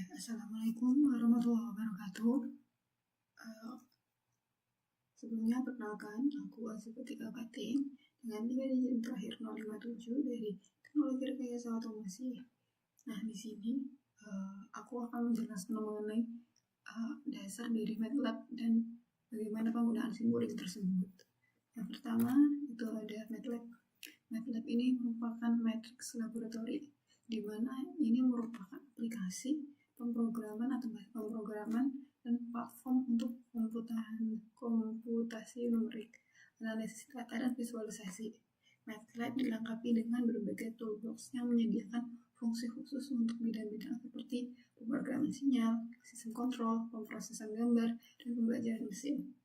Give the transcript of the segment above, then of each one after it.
Assalamualaikum warahmatullahi wabarakatuh. Eh, Sebelumnya perkenalkan, aku Azifatika Fatin dengan nilai digit terakhir 057 dari Teknologi Rekayasa Otomasi. Nah, di sini aku akan menjelaskan mengenai dasar dari MATLAB dan bagaimana penggunaan simbolik tersebut. Yang pertama itu ada MATLAB. MATLAB ini merupakan matriks laboratori, di mana ini merupakan aplikasi pemrograman dan platform untuk komputasi numerik, analisis data, dan visualisasi. MATLAB dilengkapi dengan berbagai toolbox yang menyediakan fungsi khusus untuk bidang-bidang seperti pemrograman sinyal, sistem kontrol, pemrosesan gambar, dan pembelajaran mesin,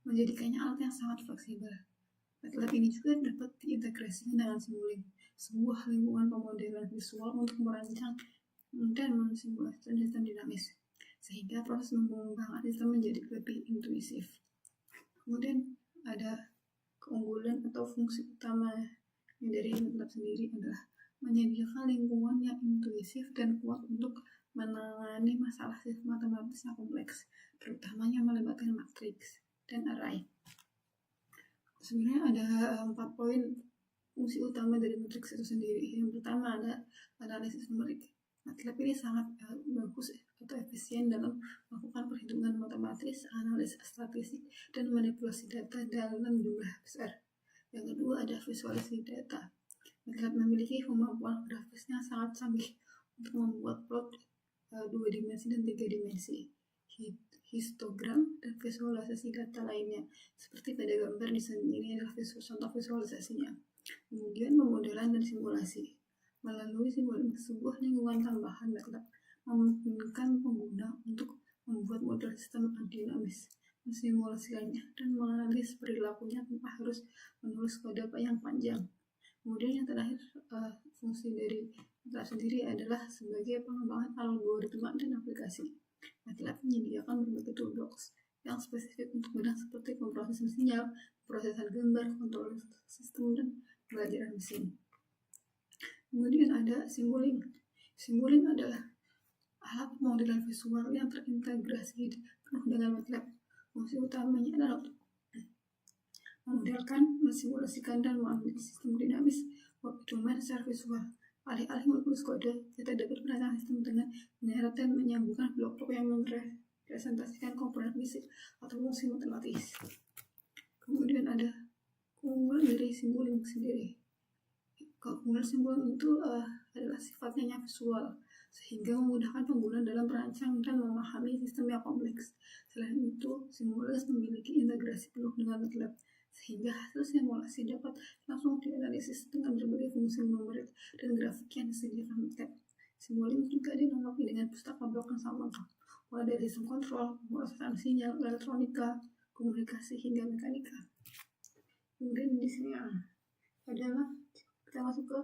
menjadikannya alat yang sangat fleksibel. MATLAB ini juga dapat diintegrasikan dengan Simulink, sebuah lingkungan pemodelan visual untuk merancang dan mensimulasikan sistem dinamis, sehingga proses pengembangan sistem menjadi lebih intuitif. Kemudian ada keunggulan atau fungsi utama dari MATLAB sendiri adalah menyediakan lingkungan yang intuitif dan kuat untuk menangani masalah matematis yang kompleks, terutamanya melibatkan matriks dan array. Sebenarnya ada 4 poin fungsi utama dari matriks itu sendiri. Yang pertama ada analisis numerik. MATLAB ini sangat bagus atau efisien dalam melakukan perhitungan matematis, analisis statistik, dan manipulasi data dalam jumlah besar. Yang kedua ada visualisasi data. MATLAB memiliki kemampuan grafisnya sangat canggih untuk membuat plot 2 dimensi dan 3 dimensi, histogram, dan visualisasi data lainnya. Seperti pada gambar di sini, ini adalah contoh visualisasinya. Kemudian pemodelan dan simulasi. Melalui simulasi sebuah lingkungan tambahan, MATLAB memungkinkan pengguna untuk membuat model sistem dinamis, mensimulasikannya, dan menganalisis perilakunya tanpa harus menulis kode yang panjang. Kemudian yang terakhir, fungsi dari MATLAB sendiri adalah sebagai pengembangan algoritma dan aplikasi. MATLAB menyediakan berbagai toolbox yang spesifik untuk bidang seperti pemrosesan sinyal, prosesan gambar, kontrol sistem, dan pembelajaran mesin. Kemudian ada Simulink. Simulink adalah alat pemodelan visual yang terintegrasi penuh dengan MATLAB. Fungsi utamanya adalah memodelkan, mensimulasikan, dan menganalisis sistem dinamis domain secara visual. Alih-alih menulis kode, kita dapat merancang sistem dengan menyeret dan menyambungkan blok-blok yang merepresentasikan komponen fisik atau fungsi matematis. Kemudian ada keunggulan dari Simulink sendiri. Keunggulan Simulink itu adalah sifatnya visual, sehingga memudahkan pengguna dalam merancang dan memahami sistem yang kompleks. Selain itu, Simulink memiliki integrasi penuh dengan MATLAB, sehingga hasil simulasi dapat langsung dianalisis dengan berbagai fungsi numerik dan grafik yang disediakan MATLAB. Simulink juga dilengkapi dengan pustaka blok yang sangat lengkap, mulai dari sistem kontrol, pemrosesan sinyal, elektronika, komunikasi, hingga mekanika. Kemudian di sini adalah kita masuk ke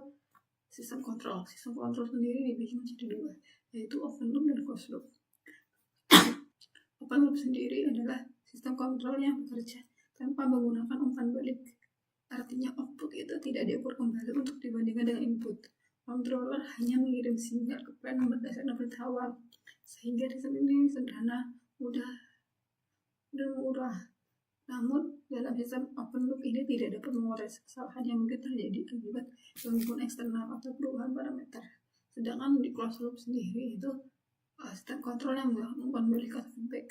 sistem kontrol. Sistem kontrol sendiri dibagi menjadi 2, yaitu open loop dan closed loop. Open loop sendiri adalah sistem kontrol yang bekerja tanpa menggunakan umpan balik. Artinya output itu tidak diukur kembali untuk dibandingkan dengan input. Controller hanya mengirim sinyal ke plan berdasarkan perintah awal, sehingga sistem ini sederhana, mudah, dan murah. Namun, dalam sistem open loop ini tidak dapat mengoreksi kesalahan yang mungkin terjadi akibat gangguan eksternal atau perubahan parameter. Sedangkan di closed loop sendiri itu sistem kontrol yang menggunakan umpan balik atau feedback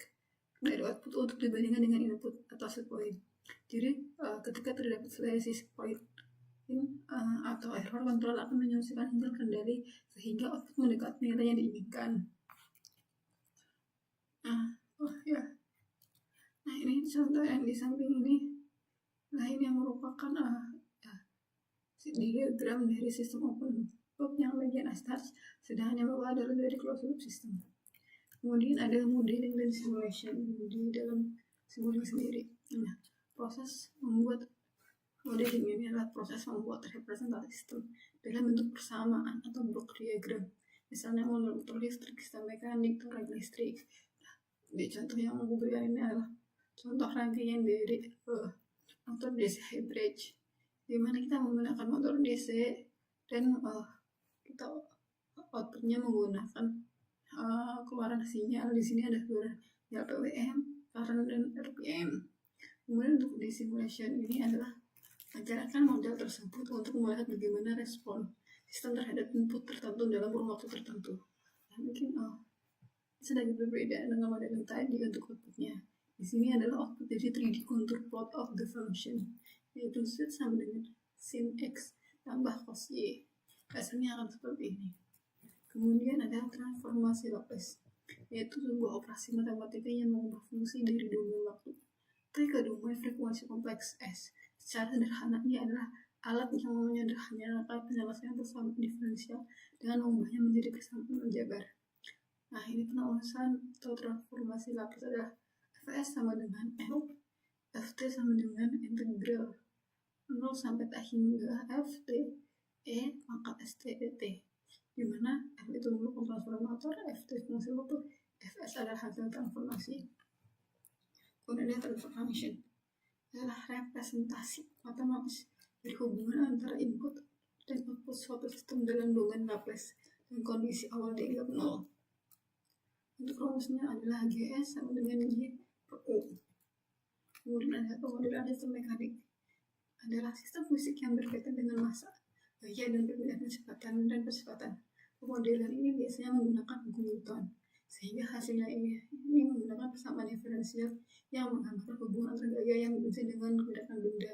dari output untuk dibandingkan dengan input atau set point. Jadi, ketika terdapat set point atau error, kontrol akan menyelesaikan sinyal kendali sehingga output mendekati nilai yang diinginkan. Nah, ini contoh yang di samping ini. Nah, ini yang merupakan diagram dari sistem open loop yang bagian atas, sedangkan yang bawah adalah dari closed loop system. Kemudian ada modeling dan simulation di dalam Simulink sendiri. Nah, proses membuat modeling ini adalah proses membuat representasi sistem dalam bentuk persamaan atau blok diagram. Misalnya motor listrik, sistem mekanik, torang listrik. Nah, di contoh yang aku berikan ini adalah contoh rangkaian dari motor DC hybrid, di mana kita menggunakan motor DC dan kita outputnya menggunakan keluaran sinyal. Di sini ada keluaran PWM, current, dan RPM. Kemudian untuk di simulation ini adalah ajarkan model tersebut untuk melihat bagaimana respon sistem terhadap input tertentu dalam kurun waktu tertentu. Nah, mungkin sedikit berbeda dengan model yang tadi untuk outputnya. Di sini adalah output dari 3D contour plot of the function, yaitu Z sama dengan sin X tambah cos Y. Hasilnya akan seperti ini. Kemudian ada transformasi Laplace, yaitu sebuah operasi matematika yang mengubah fungsi dari domain waktu ke domain frekuensi kompleks S. Secara sederhana, ini adalah alat yang menyederhanakan penyelesaian persamaan diferensial dengan mengubahnya menjadi persamaan aljabar. Nah, ini penalasan atau transformasi Laplace adalah Fs sama dengan L, Ft sama dengan integral 0 sampai T hingga Ft E pangkat St dt, di mana F itu merupakan transformator, Ft fungsi waktu, Fs adalah hasil transformasi. Kemudian ada transfer function adalah representasi matematis dari hubungan antara input dan output suatu sistem dalam domain Laplace dan kondisi awal dianggap 0. Untuk rumusnya adalah Gs sama dengan Y per O. Kemudian ada pemodelan sistem mekanik, adalah sistem fisik yang berkaitan dengan massa, gaya, dan perbedaan kecepatan dan percepatan. Pemodelan ini biasanya menggunakan hukum Newton, sehingga hasilnya ini menggunakan persamaan diferensial yang menggambarkan hubungan antara gaya yang dibenci dengan gerakan benda.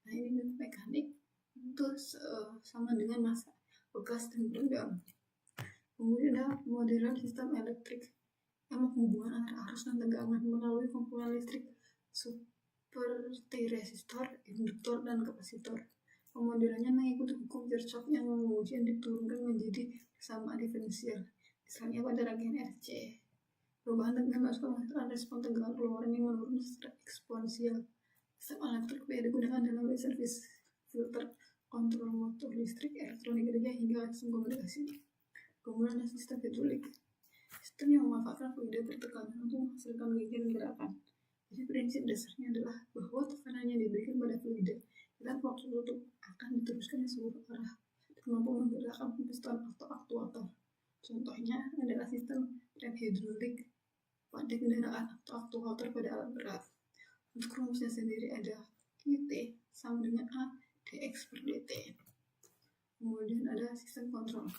Nah, ini mekanik itu sama dengan massa, bekas, dan benda. Kemudian ada pemodelan sistem elektrik yang menghubungkan antara arus dan tegangan melalui komponen listrik seperti resistor, induktor, dan kapasitor. Pemodelannya mengikuti hukum Kirchhoff yang kemudian diturunkan menjadi persamaan diferensial, misalnya pada radian RC. Perubahan tegangan masuk menghasilkan respon tegangan keluaran yang menurun secara eksponensial. Sistem elektrik biasa digunakan dalam laser filter, kontrol motor listrik, elektronik kerja, hingga sistem komunikasi. Kemudian ada sistem hidrolik, sistem yang memanfaatkan fluida bertekanan untuk menghasilkan gaya dan gerakan. Jadi prinsip dasarnya adalah bahwa tekanan yang diberikan pada fluida dalam waktu tertentu akan diteruskan ke seluruh arah dan mampu menggerakkan piston atau aktuator. Contohnya adalah sistem rem hidrolik pada kendaraan atau aktuator pada alat berat. Untuk rumusnya sendiri ada Qt sama dengan A dx per dt. Kemudian ada sistem kontrol.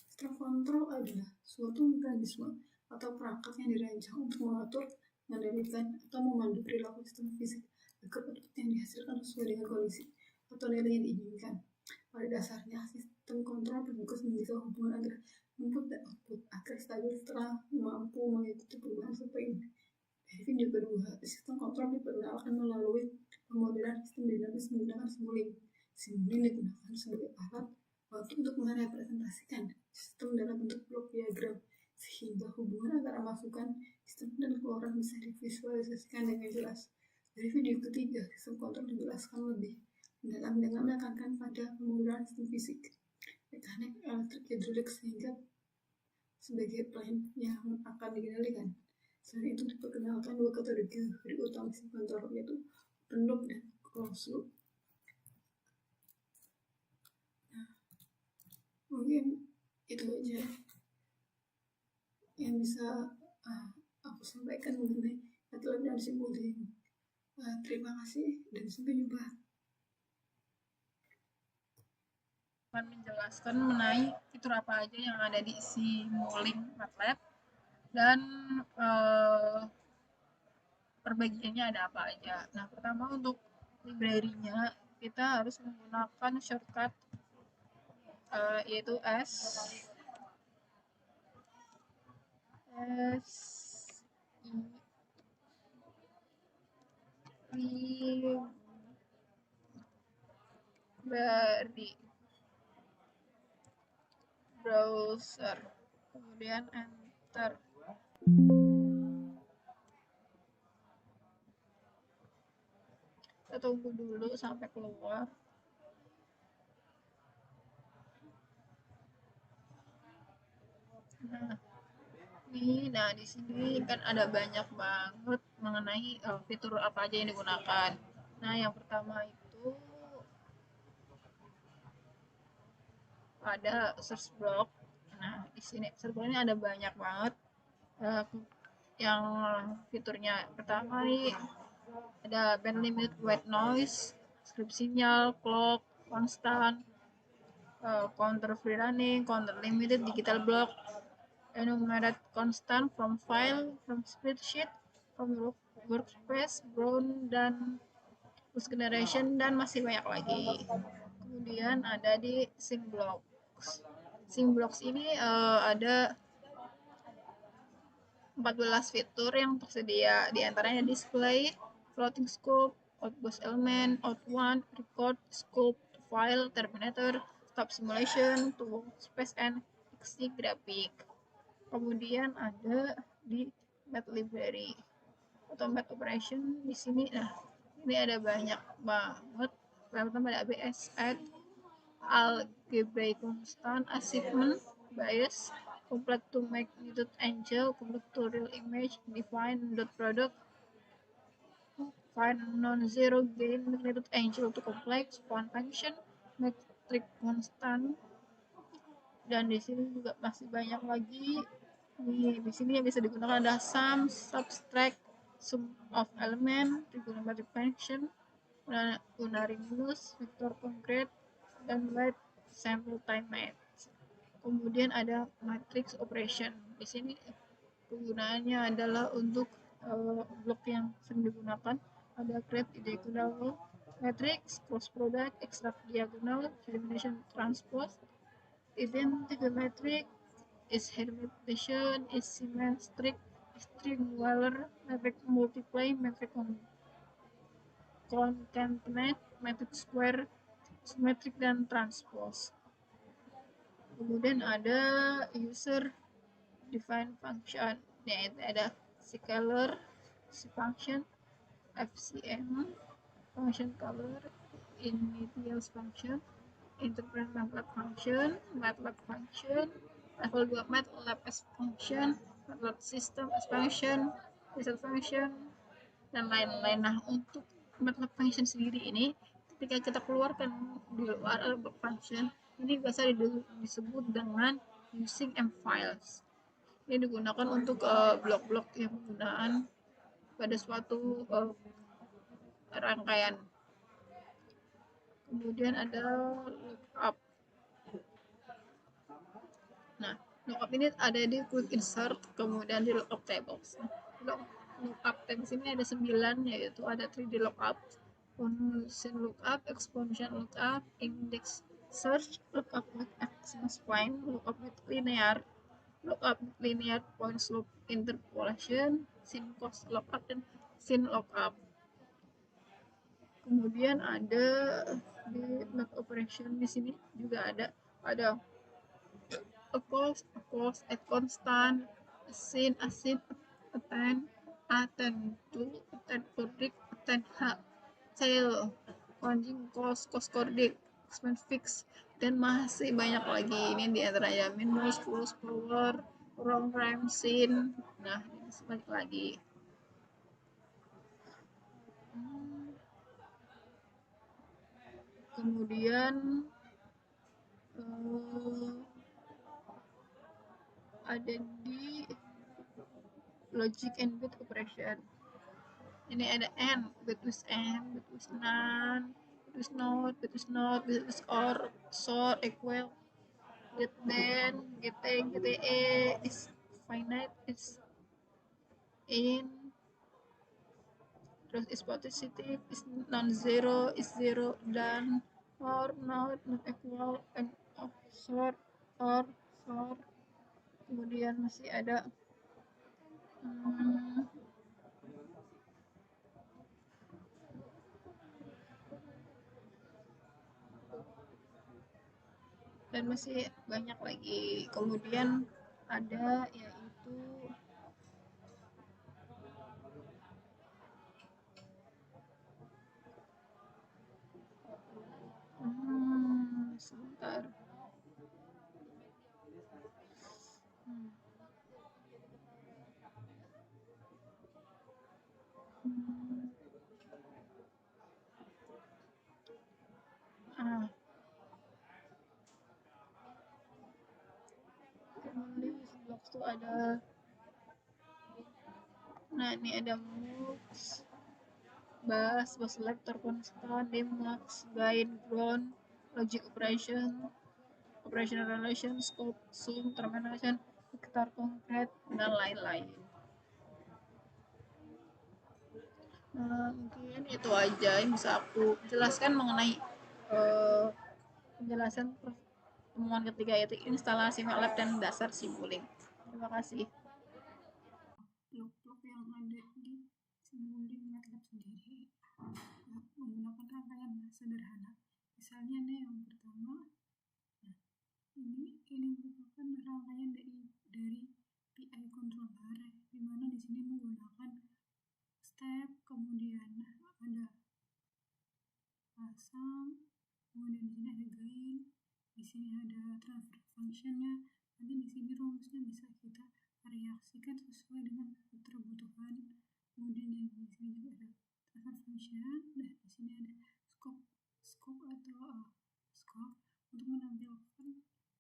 Sistem kontrol adalah suatu mekanisme atau perangkat yang dirancang untuk mengatur, mengendalikan, atau memandu perilaku sistem fisik agar output yang dihasilkan sesuai dengan kondisi atau nilai yang diinginkan. Pada dasarnya, sistem kontrol bertugas menjaga hubungan antara input dan output agar stabil setelah mampu mengikuti perubahan sesuai. Dari video kedua, sistem kontrol diperkenalkan melalui pemodelan sistem dinamis menggunakan simulink. Simulink digunakan sebagai alat bantu untuk merepresentasikan sistem dalam bentuk blok diagram, sehingga hubungan antara masukan, sistem, dan keluaran bisa divisualisasikan dengan jelas. Dari video ketiga, sistem kontrol dijelaskan lebih mendalam dengan menekankan pada pemodelan sistem fisik, mekanik, elektrik, hidrolik, sehingga sebagai plan yang akan dikendalikan. Selain itu diperkenalkan dua kategori utama sistem kontrol, yaitu open loop dan closed loop. Mungkin itu aja yang bisa aku sampaikan mengenai MATLAB dan Simulink. Terima kasih dan sampai jumpa. Akan menjelaskan mengenai fitur apa aja yang ada di Simulink MATLAB dan perbagiannya ada apa aja. Nah, pertama untuk library-nya kita harus menggunakan shortcut yaitu S dari browser, kemudian enter. Kita tunggu dulu sampai keluar. Nah, di sini kan ada banyak banget mengenai fitur apa aja yang digunakan. Nah, yang pertama itu ada search block. Nah, di sini circle ini ada banyak banget uh, yang fiturnya. Pertama nih ada band limit white noise, script sinyal, clock, constant, counter free running, counter limited, digital block, enumerate constant from file, from spreadsheet, from workspace, brown, dan push generation, dan masih banyak lagi. Kemudian ada di sync blocks. Sync blocks ini ada 14 fitur yang tersedia, di antaranya display, floating scope, outpost element, out1, record, scope, file, terminator, stop simulation, to workspace, and XC graphic. Kemudian ada di Mat library atau Mat operation. Di sini ini ada banyak banget. Pertama ada ABS, add, algebraic constant, achievement, bias, complex to magnitude angel, complex to real image, define dot product, find non-zero gain magnitude angel to complex, one function, metric constant, dan di sini juga masih banyak lagi. Di sini yang bisa digunakan ada sum, subtract, sum of element, trigonometric function, unary minus, vector concrete, dan wide sample time math. Kemudian ada matrix operation. Di sini penggunaannya adalah untuk blok yang sering digunakan. Ada create diagonal matrix, cross product, extract diagonal, elimination transpose, even trigonometric, is hermitization, is symmetric, string Euler, metric multiply, metric concatenate, metric square, symmetric, dan transpose. Kemudian ada user define function, yaitu ada scalar, function, FCM, function color, initial function, interpret MATLAB function, MATLAB function, level 2 MATLAB S function, MATLAB system S function, result function, dan lain-lain. Nah, untuk MATLAB function sendiri ini, ketika kita keluarkan di luar function, ini biasa disebut dengan using M files. Ini digunakan untuk blok-blok yang penggunaan pada suatu rangkaian. Kemudian ada lookup. Nah, lookup ini ada di quick insert, kemudian di lookup tables. Lookup tables ini ada 9, yaitu ada 3D lookup, function lookup, exponential lookup, index search, lookup with access point, lookup with linear, lookup linear point slope interpolation, sin cost lookup, dan sin lookup. Kemudian ada di math operation, di sini juga ada a cost, a constant, a sin, attend, attend to, attend coordinate, attend tail, conjing cost coordinate, expense fix, dan masih banyak lagi. Ini di antaranya minus, plus, power, wrong rhyme, sin. Nah, ini banyak lagi. Kemudian ada di logic and bit operation. Ini ada and, bit with and, bit with none, bit with not, bit with not, bit with or, so, equal, get then, getting, gte, is finite, is in, terus is positive, is non-zero, is zero, dan or not equal, and or for. Kemudian masih ada dan masih banyak lagi. Kemudian ada yaitu sebentar. Itu ada, nah ini ada MUX, bus selector constant, Demax, guide, ground, logic operation, operational relation, scope, sum, termination, vector concrete, dan lain-lain. Mungkin itu aja yang bisa aku jelaskan mengenai penjelasan pertemuan ketiga, yaitu instalasi MATLAB dan dasar simulink. Terima kasih. Blok-blok yang ada di simulink MATLAB sendiri menggunakan rangkaian sederhana. Misalnya nih yang pertama, nah ini merupakan rangkaian dari PI controller, di mana di sini menggunakan step, kemudian ada pasang, kemudian di sini ada gain, di sini ada transfer functionnya. Nanti di sini rumusnya bisa kita variasikan sesuai dengan kebutuhan. Kemudian di sini juga ada transfer function. Nah, di sini ada scope atau scope untuk menampilkan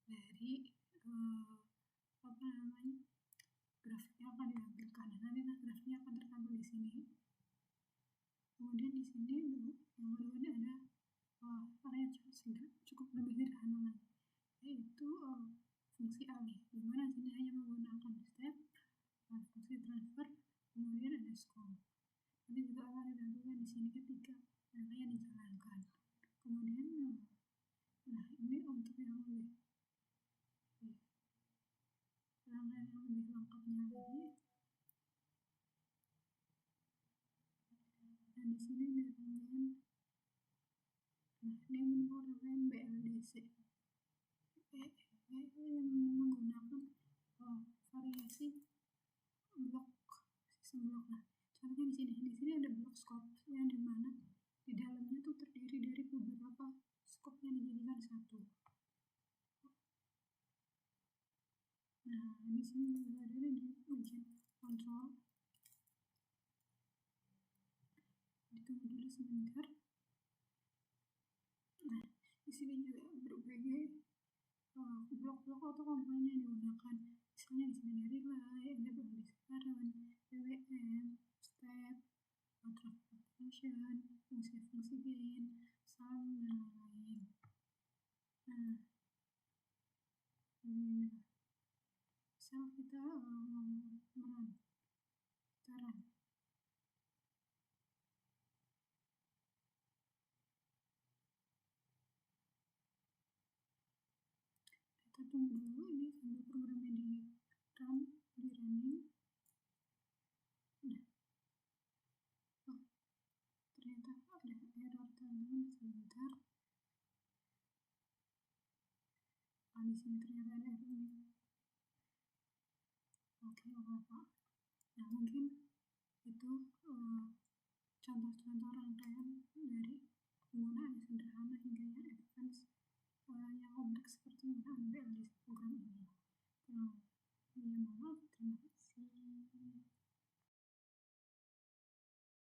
dari grafik yang akan ditampilkan. Nanti grafiknya akan tertampil di sini. Kemudian di sini yang kedua ada area cukup lebih sederhana lagi, yaitu fungsi alih, di mana sini hanya menggunakan step, fungsi transfer, kemudian ada scope. Nanti juga akan ditampilkan di sini ketika rangkaian dijalankan. Kemudian, nah ini untuk yang lebih rangkaian yang lebih lengkapnya lagi. Dan di sini ada rangkaian, ini merupakan rangkaian BLDC yang menggunakan variasi blok, sistem blok. Nah, contohnya di sini ada blok scope yang dimana di dalamnya tuh terdiri dari beberapa scope yang dijadikan satu. Nah, di sini juga ada di bagian kontrol. Ditunggu dulu sebentar. Nah, di sini juga berbagai blok-blok atau komponen yang digunakan. Misalnya di sini ada relay, ada pembesarkan, PWM, step, transfer function, fungsi-fungsi gain, sum, dan lain-lain. Nah, misal kita sekarang kita tunggu dulu ini sambil programnya di running. Nah, ternyata ada error, teman-teman, sebentar. Di sini ternyata ada error ini. Oke, apa-apa. Nah, mungkin itu contoh-contoh rangkaian dari penggunaan sederhana hingga yang advance